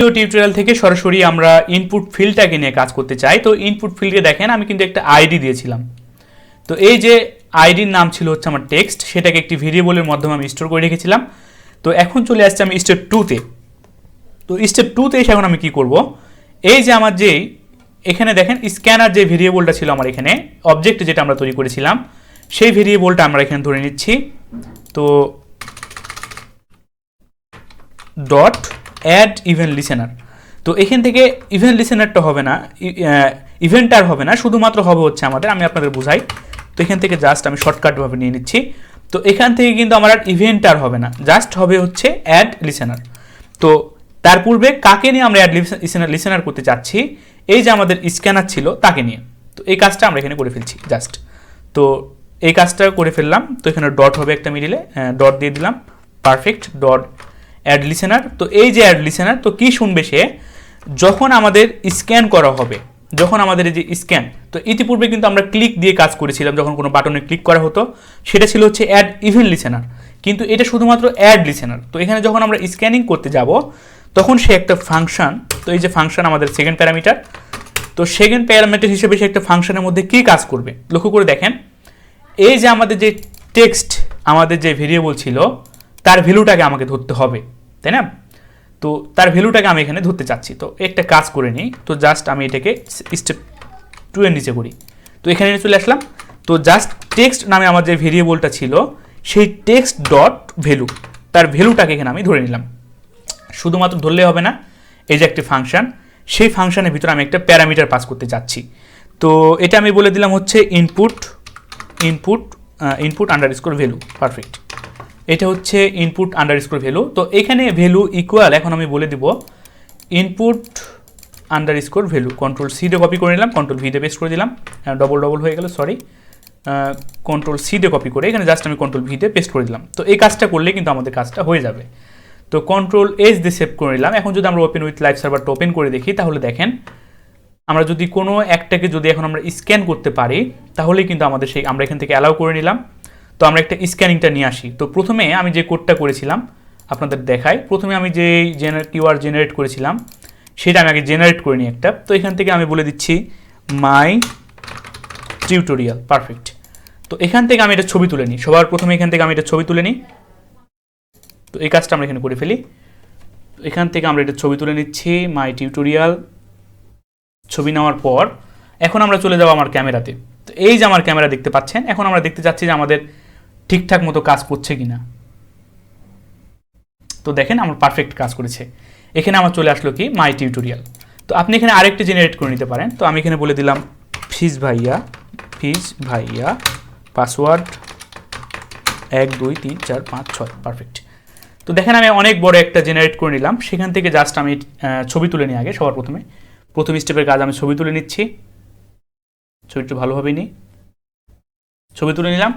Tutorial থেকে সরাসরি আমরা ইনপুট ফিল্ডটাকে নিয়ে কাজ করতে চাই। তো ইনপুট ফিল্ডে দেখেন আমি কিন্তু একটা আইডি দিয়েছিলাম। তো এই যে আইডির নাম ছিল হচ্ছে আমার টেক্সট, সেটাকে একটি ভেরিয়েবলের মাধ্যমে আমি স্টোর করে রেখেছিলাম। তো এখন চলে আসছে আমি স্টেপ 2-তে। তো স্টেপ 2-তে এসে এখন আমি কি করব, এই যে আমার যে এখানে দেখেন স্ক্যানার যে ভেরিয়েবলটা ছিল আমার এখানে অবজেক্ট যেটা আমরা তৈরি করেছিলাম, সেই ভেরিয়েবলটা আমরা এখানে ধরে নিচ্ছি। তো ডট অ্যাড ইভেন্ট লিসেনার। তো এখান থেকে ইভেন্ট লিসেনারটা হবে না, ইভেন্টার হবে না, শুধুমাত্র হবে হচ্ছে আমাদের, আমি আপনাদের বুঝাই। তো এখান থেকে জাস্ট আমি শর্টকাটভাবে নিয়ে নিচ্ছি। তো এখান থেকে কিন্তু আমার আর ইভেন্টার হবে না, জাস্ট হবে হচ্ছে অ্যাড লিসেনার। তো তার পূর্বে কাকে নিয়ে আমরা অ্যাড লিসেনার করতে চাচ্ছি, এই যে আমাদের স্ক্যানার ছিল তাকে নিয়ে। তো এই কাজটা আমরা এখানে করে ফেলছি জাস্ট। তো এই কাজটা করে ফেললাম। তো এখানে ডট হবে একটা মিডিলে, ডট দিয়ে দিলাম, পারফেক্ট, ডট অ্যাড লিসেনার। তো এই যে অ্যাড লিসেনার, তো কি শুনবে সে যখন আমাদের স্ক্যান করা হবে, যখন আমাদের এই যে স্ক্যান, তো ইতিপূর্বে কিন্তু আমরা ক্লিক দিয়ে কাজ করেছিলাম, যখন কোনো বাটনে ক্লিক করা হতো সেটা ছিল হচ্ছে অ্যাড ইভেন্ট লিসেনার, কিন্তু এটা শুধুমাত্র অ্যাড লিসেনার। তো এখানে যখন আমরা স্ক্যানিং করতে যাব তখন সে একটা ফাংশন, তো এই যে ফাংশন আমাদের সেকেন্ড প্যারামিটার, তো সেকেন্ড প্যারামিটার হিসেবে সে একটা ফাংশনের মধ্যে কী কাজ করবে লক্ষ্য করে দেখেন। এই যে আমাদের যে টেক্সট, আমাদের যে ভেরিয়েবল ছিল তার ভ্যালুটাকে আমাকে ধরতে হবে, তাই না? তো তার ভ্যালুটাকে আমি এখানে ধরতে চাচ্ছি। তো একটা কাজ করে নিই, তো জাস্ট আমি এটাকে স্টেপ 2 এর নিচে করি। তো এখানে চলে আসলাম। তো জাস্ট টেক্সট নামে আমার যে ভেরিয়েবলটা ছিল সেই টেক্সট ডট ভ্যালু, তার ভ্যালুটাকে এখানে আমি ধরে নিলাম। শুধুমাত্র ধরলে হবে না, এই যে একটি ফাংশন, সেই ফাংশনের ভিতরে আমি একটা প্যারামিটার পাস করতে যাচ্ছি। তো এটা আমি বলে দিলাম হচ্ছে ইনপুট আন্ডারস্কোর ভ্যালু, পারফেক্ট। এটা হচ্ছে ইনপুট আন্ডারস্কোর ভ্যালু। তো এখানে ভ্যালু ইকুয়াল, এখন আমি বলে দিব input underscore value. Control C দিয়ে কপি করে নিলাম, কন্ট্রোল ভি দিয়ে পেস্ট করে দিলাম, ডবল হয়ে গেল, সরি, কন্ট্রোল সি দিয়ে কপি করে এখানে জাস্ট আমি কন্ট্রোল ভি দিয়ে পেস্ট করে দিলাম। তো এই কাজটা করলে কিন্তু আমাদের কাজটা হয়ে যাবে। তো কন্ট্রোল এস দিয়ে সেভ করে নিলাম। এখন যদি আমরা ওপেন উইথ লাইভ সার্ভারটা ওপেন করে দেখি, তাহলে দেখেন আমরা যদি কোনো একটাকে যদি এখন আমরা স্ক্যান করতে পারি, তাহলেই কিন্তু আমাদের সেই, আমরা এখান থেকে অ্যালাউ করে নিলাম। তো আমরা একটা স্ক্যানিংটা নিয়ে আসি। তো প্রথমে আমি যে কোডটা করেছিলাম আপনাদের দেখাই। প্রথমে আমি যে কিওয়ার্ড জেনারেট করেছিলাম সেটা আমি আগে জেনারেট করে নিই একটা। তো এখান থেকে আমি বলে দিচ্ছি মাই টিউটোরিয়াল, পারফেক্ট। তো এখান থেকে আমি এটা ছবি তুলে নিই, সবার প্রথমে এখান থেকে আমি এটা ছবি তুলে নিই। তো এই কাজটা আমরা এখানে করে ফেলি। তো এখান থেকে আমরা এটা ছবি তুলে নিচ্ছি, মাই টিউটোরিয়াল। ছবি নেওয়ার পর এখন আমরা চলে যাবো আমার ক্যামেরাতে। তো এই যে আমার ক্যামেরা দেখতে পাচ্ছেন, এখন আমরা দেখতে চাচ্ছি যে আমাদের ঠিকঠাক মতো কাজ করছে কিনা। তো দেখেন আমার পারফেক্ট কাজ করেছে। এখানে আমার চলে আসলো কি মাই টিউটোরিয়াল। তো আপনি এখানে আরেকটি জেনারেট করে নিতে পারেন। তো আমি এখানে বলে দিলাম ফিজ ভাইয়া পাসওয়ার্ড 1 2 3 4 5 6, পারফেক্ট। তো দেখেন আমি অনেক বড় একটা জেনারেট করে নিলাম। সেখান থেকে জাস্ট আমি ছবি তুলে নিই আগে, সবার প্রথম স্টেপের কাজ আমি ছবি তুলে নিচ্ছি। ছবিটা ভালোভাবে নিই, ছবি তুলে নিলাম।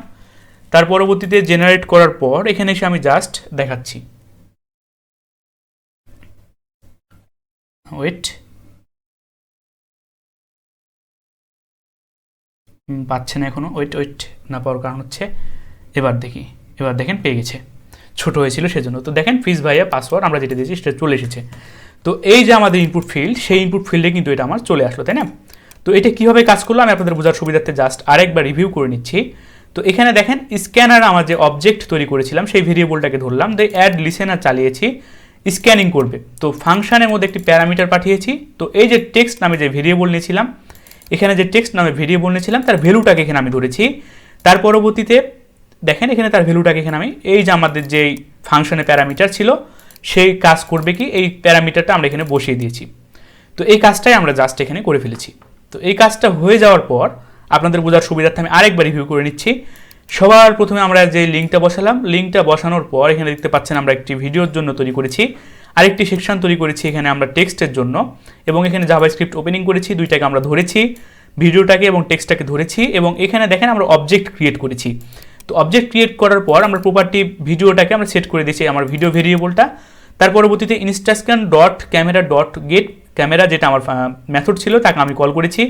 তার পরবর্তীতে জেনারেট করার পর এখানে এসে আমি জাস্ট দেখাচ্ছি, ওয়েট, পাচ্ছে না এখনো, ওয়েট না পাওয়ার কারণ হচ্ছে, এবার দেখেন পেয়ে গেছে, ছোট হয়েছিল সেজন্য। তো দেখেন ফিজ ভাইয়া পাসওয়ার্ড আমরা যেটা দিয়েছি সেটা চলে এসেছে। তো এই যে আমাদের ইনপুট ফিল্ড, সেই ইনপুট ফিল্ডে কিন্তু এটা আমার চলে আসলো, তাই না? তো এটা কীভাবে কাজ করলো আমি আপনাদের বোঝার সুবিধার্থে জাস্ট আরেকবার রিভিউ করে নিচ্ছি। তো এখানে দেখেন স্ক্যানার আমার যে অবজেক্ট তৈরি করেছিলাম সেই ভেরিয়েবলটাকে ধরলাম, দিয়ে অ্যাড লিসেনার চালিয়েছি, স্ক্যানিং করবে। তো ফাংশনের মধ্যে একটি প্যারামিটার পাঠিয়েছি। তো এই যে টেক্সট নামে যে ভেরিয়েবল নিয়েছিলাম, এখানে যে টেক্সট নামে ভেরিয়েবল নিয়েছিলাম তার ভ্যালুটাকে এখানে আমি ধরেছি। তার পরবর্তীতে দেখেন এখানে তার ভ্যালুটাকে এখানে আমি, এই যে আমাদের যেই ফাংশনের প্যারামিটার ছিল সেই কাজ করবে কি, এই প্যারামিটারটা আমরা এখানে বসিয়ে দিয়েছি। তো এই কাজটাই আমরা জাস্ট এখানে করে ফেলেছি। তো এই কাজটা হয়ে যাওয়ার পর আপনাদের বোঝার সুবিধার্থে আমি আরেকবার রিভিউ করে নিচ্ছি। সবার প্রথমে আমরা যে লিঙ্কটা বসালাম, লিঙ্কটা বসানোর পর এখানে দেখতে পাচ্ছেন আমরা একটি ভিডিওর জন্য তৈরি করেছি, আরেকটি সেকশন তৈরি করেছি এখানে আমরা টেক্সটের জন্য, এবং এখানে জাভাস্ক্রিপ্ট ওপেনিং করেছি, দুইটাকে আমরা ধরেছি, ভিডিওটাকে এবং টেক্সটটাকে ধরেছি, এবং এখানে দেখেন আমরা অবজেক্ট ক্রিয়েট করেছি। তো অবজেক্ট ক্রিয়েট করার পর আমরা প্রপার্টি ভিডিওটাকে আমরা সেট করে দিয়েছি আমার ভিডিও ভেরিয়েবলটা। তার পরবর্তীতে Instascan dot camera dot get camera, যেটা আমার মেথড ছিল, তাকে আমি কল করেছি।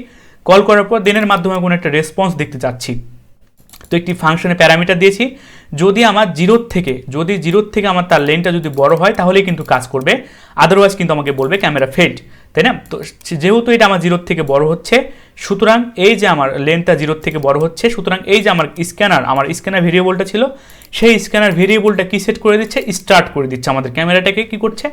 কল করার পর দেনের মাধ্যমে কোনো একটা রেসপন্স দেখতে চাচ্ছি। তো তো একটি ফাংশনে প্যারামিটার দিয়েছি, যদি আমার জিরোর থেকে আমার তার লেনটা যদি বড় হয় তাহলেই কিন্তু কাজ করবে, আদারওয়াইজ কিন্তু আমাকে বলবে ক্যামেরা ফেড, তাই না? তো যেহেতু এটা আমার জিরোর থেকে বড় হচ্ছে, সুতরাং এই যে আমার লেনটা জিরোর থেকে বড় হচ্ছে, সুতরাং এই যে আমার স্ক্যানার ভেরিয়েবলটা ছিল, সেই স্ক্যানার ভেরিয়েবলটা কি সেট করে দিচ্ছে, স্টার্ট করে দিচ্ছে, আমাদের ক্যামেরাটাকে কি করছে,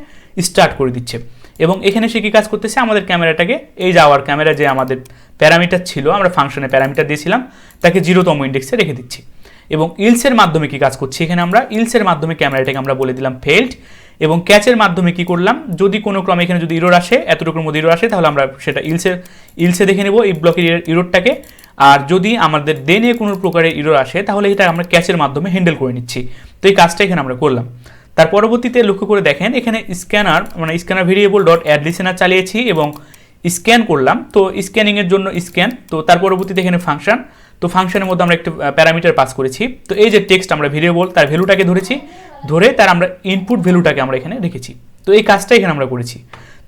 স্টার্ট করে দিচ্ছে। এবং এখানে সে কি কাজ করতেছে, আমাদের ক্যামেরাটাকে, এই যে আওয়ার ক্যামেরা যে আমাদের প্যারামিটার ছিল, আমরা ফাংশনে প্যারামিটার দিয়েছিলাম, তাকে 0তম ইন্ডেক্সে রেখে দিচ্ছি। এবং ইলসের মাধ্যমে কি কাজ করছি, এখানে আমরা ইলসের মাধ্যমে ক্যামেরাটাকে আমরা বলে দিলাম ফেল্ড, এবং ক্যাচের মাধ্যমে কি করলাম, যদি কোনো ক্রমে এখানে যদি ইরর আসে, এতটুকুর মধ্যে ইরর আসে, তাহলে আমরা সেটা ইলসে দেখে নেব এই ব্লকের ইররটাকে। আর যদি আমাদের দেনে কোনো প্রকারের ইরর আসে, তাহলে এটা আমরা ক্যাচের মাধ্যমে হ্যান্ডেল করে নিচ্ছি। তো এই কাজটা এখানে আমরা করলাম। তার পরবর্তীতে লক্ষ্য করে দেখেন, এখানে scanner variable dot add listener চালিয়েছি এবং স্ক্যান করলাম। তো স্ক্যানিংয়ের জন্য স্ক্যান, তো তার পরবর্তীতে এখানে ফাংশন, তো ফাংশনের মধ্যে আমরা একটা প্যারামিটার পাস করেছি। তো এই যে টেক্সট আমরা ভেরিয়েবল তার ভ্যালুটাকে ধরে তার আমরা ইনপুট ভ্যালুটাকে আমরা এখানে রেখেছি। তো এই কাজটা এখানে আমরা করেছি।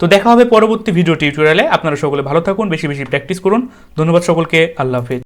তো দেখা হবে পরবর্তী ভিডিও টিউটোরিয়ালে। আপনারা সকলে ভালো থাকুন, বেশি বেশি প্র্যাকটিস করুন। ধন্যবাদ সকলকে, আল্লাহ হাফেজ।